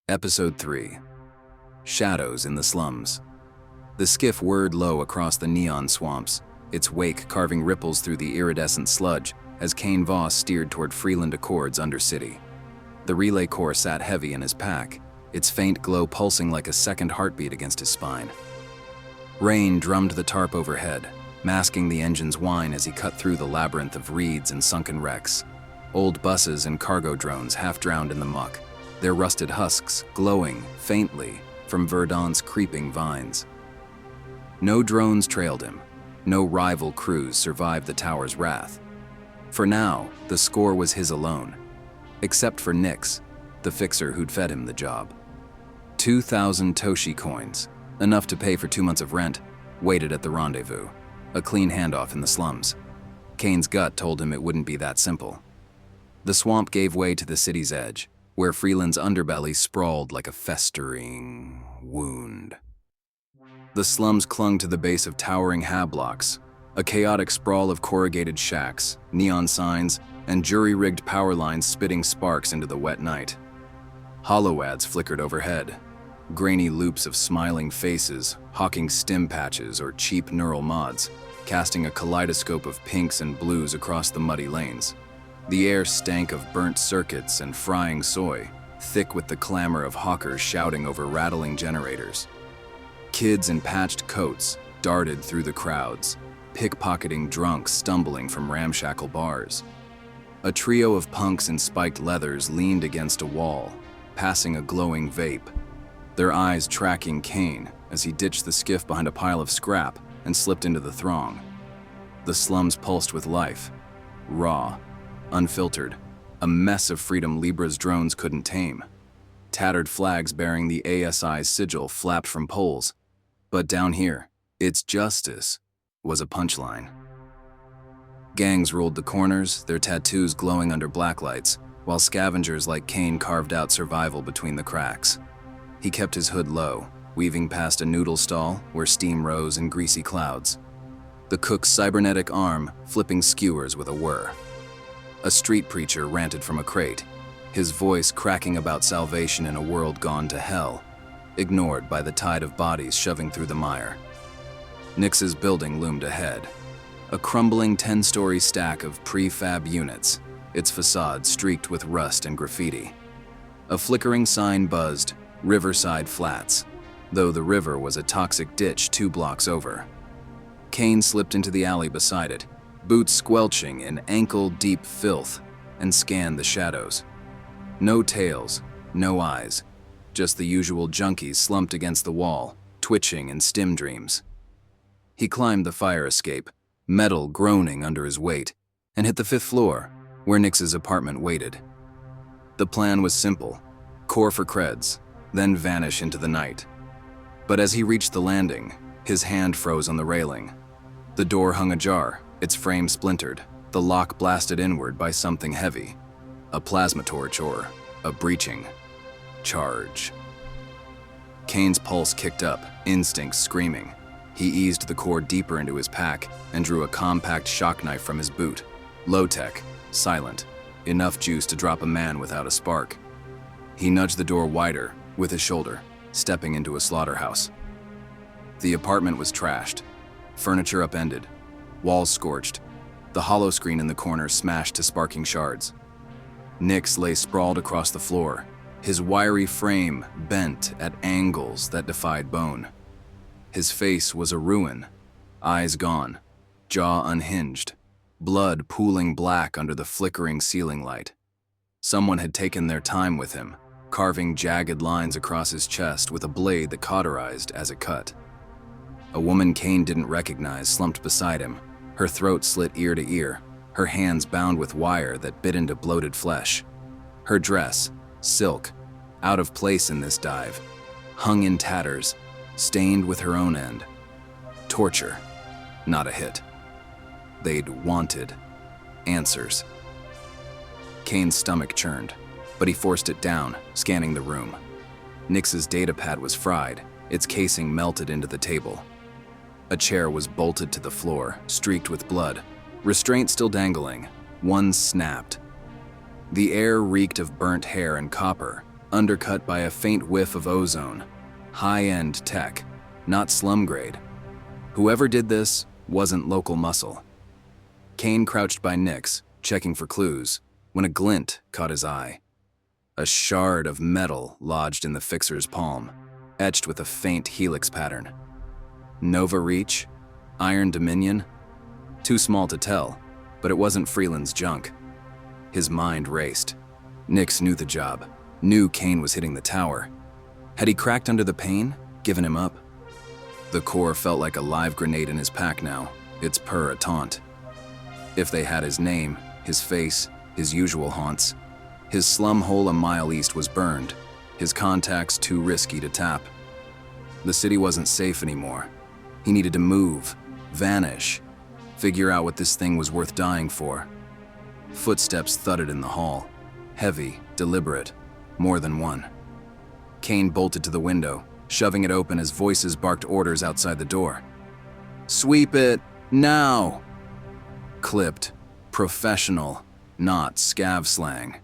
Episode 3. Shadows in the Slums. The skiff whirred low across the neon swamps, its wake carving ripples through the iridescent sludge as Kane Voss steered toward Freeland Accord's Undercity. The relay core sat heavy in his pack, its faint glow pulsing like a second heartbeat against his spine. Rain drummed the tarp overhead, masking the engine's whine as he cut through the labyrinth of reeds and sunken wrecks. Old buses and cargo drones half drowned in the muck, their rusted husks glowing faintly from Verdon's creeping vines. No drones trailed him. No rival crews survived the tower's wrath. For now, the score was his alone, except for Nix, the fixer who'd fed him the job. 2,000 Toshi coins, enough to pay for 2 months of rent, waited at the rendezvous, a clean handoff in the slums. Kane's gut told him it wouldn't be that simple. The swamp gave way to the city's edge, where Freeland's underbelly sprawled like a festering wound. The slums clung to the base of towering blocks, a chaotic sprawl of corrugated shacks, neon signs, and jury-rigged power lines spitting sparks into the wet night. Hollow ads flickered overhead, grainy loops of smiling faces, hawking stim patches or cheap neural mods, casting a kaleidoscope of pinks and blues across the muddy lanes. The air stank of burnt circuits and frying soy, thick with the clamor of hawkers shouting over rattling generators. Kids in patched coats darted through the crowds, pickpocketing drunks stumbling from ramshackle bars. A trio of punks in spiked leathers leaned against a wall, passing a glowing vape, their eyes tracking Kane as he ditched the skiff behind a pile of scrap and slipped into the throng. The slums pulsed with life, raw, unfiltered, a mess of freedom Libra's drones couldn't tame. Tattered flags bearing the ASI's sigil flapped from poles, but down here, "It's justice" was a punchline. Gangs ruled the corners, their tattoos glowing under blacklights, while scavengers like Kane carved out survival between the cracks. He kept his hood low, weaving past a noodle stall where steam rose in greasy clouds. The cook's cybernetic arm flipping skewers with a whir. A street preacher ranted from a crate, his voice cracking about salvation in a world gone to hell, ignored by the tide of bodies shoving through the mire. Nix's building loomed ahead, a crumbling 10-story stack of prefab units, its facade streaked with rust and graffiti. A flickering sign buzzed, Riverside Flats, though the river was a toxic ditch 2 blocks over. Kane slipped into the alley beside it, boots squelching in ankle-deep filth, and scanned the shadows. No tails, no eyes, just the usual junkies slumped against the wall, twitching in stim dreams. He climbed the fire escape, metal groaning under his weight, and hit the 5th floor, where Nix's apartment waited. The plan was simple: core for creds, then vanish into the night. But as he reached the landing, his hand froze on the railing. The door hung ajar, its frame splintered, the lock blasted inward by something heavy. A plasma torch or a breaching charge. Kane's pulse kicked up, instincts screaming. He eased the cord deeper into his pack and drew a compact shock knife from his boot. Low-tech, silent, enough juice to drop a man without a spark. He nudged the door wider with his shoulder, stepping into a slaughterhouse. The apartment was trashed, furniture upended, walls scorched, the hollow screen in the corner smashed to sparking shards. Nix lay sprawled across the floor, his wiry frame bent at angles that defied bone. His face was a ruin, eyes gone, jaw unhinged, blood pooling black under the flickering ceiling light. Someone had taken their time with him, carving jagged lines across his chest with a blade that cauterized as it cut. A woman Kane didn't recognize slumped beside him, her throat slit ear to ear, her hands bound with wire that bit into bloated flesh. Her dress, silk, out of place in this dive, hung in tatters, stained with her own end. Torture, not a hit. They'd wanted answers. Kane's stomach churned, but he forced it down, scanning the room. Nix's datapad was fried, its casing melted into the table. A chair was bolted to the floor, streaked with blood, restraint still dangling. One snapped. The air reeked of burnt hair and copper, undercut by a faint whiff of ozone. High-end tech, not slum grade. Whoever did this wasn't local muscle. Kane crouched by Nix, checking for clues, when a glint caught his eye. A shard of metal lodged in the fixer's palm, etched with a faint helix pattern. Nova Reach? Iron Dominion? Too small to tell, but it wasn't Freeland's junk. His mind raced. Nix knew the job, knew Kane was hitting the tower. Had he cracked under the pain, given him up? The core felt like a live grenade in his pack now, its purr a taunt. If they had his name, his face, his usual haunts, his slum hole a mile east was burned, his contacts too risky to tap. The city wasn't safe anymore. He needed to move, vanish, figure out what this thing was worth dying for. Footsteps thudded in the hall, heavy, deliberate, more than one. Kane bolted to the window, shoving it open as voices barked orders outside the door. "Sweep it, now!" Clipped, professional, not scav slang.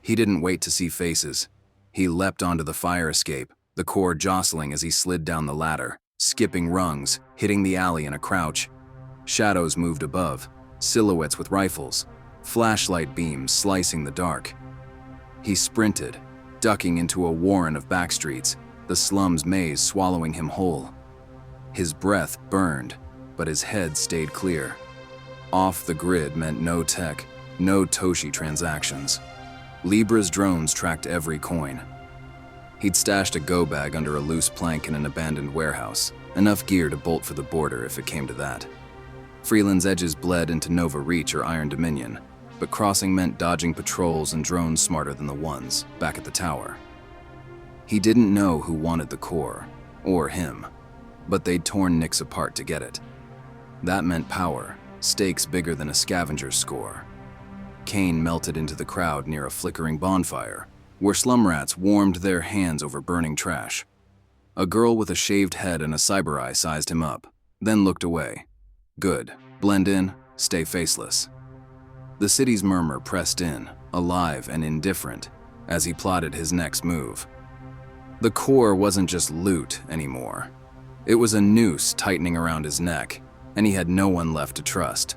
He didn't wait to see faces. He leapt onto the fire escape, the core jostling as he slid down the ladder, skipping rungs, hitting the alley in a crouch. Shadows moved above, silhouettes with rifles, flashlight beams slicing the dark. He sprinted, ducking into a warren of backstreets, the slum's maze swallowing him whole. His breath burned, but his head stayed clear. Off the grid meant no tech, no Toshi transactions. Libra's drones tracked every coin. He'd stashed a go bag under a loose plank in an abandoned warehouse, enough gear to bolt for the border if it came to that. Freeland's edges bled into Nova Reach or Iron Dominion, but crossing meant dodging patrols and drones smarter than the ones back at the tower. He didn't know who wanted the core, or him, but they'd torn Nix apart to get it. That meant power, stakes bigger than a scavenger's score. Kane melted into the crowd near a flickering bonfire, where slum rats warmed their hands over burning trash. A girl with a shaved head and a cyber eye sized him up, then looked away. Good. Blend in, stay faceless. The city's murmur pressed in, alive and indifferent, as he plotted his next move. The core wasn't just loot anymore. It was a noose tightening around his neck, and he had no one left to trust.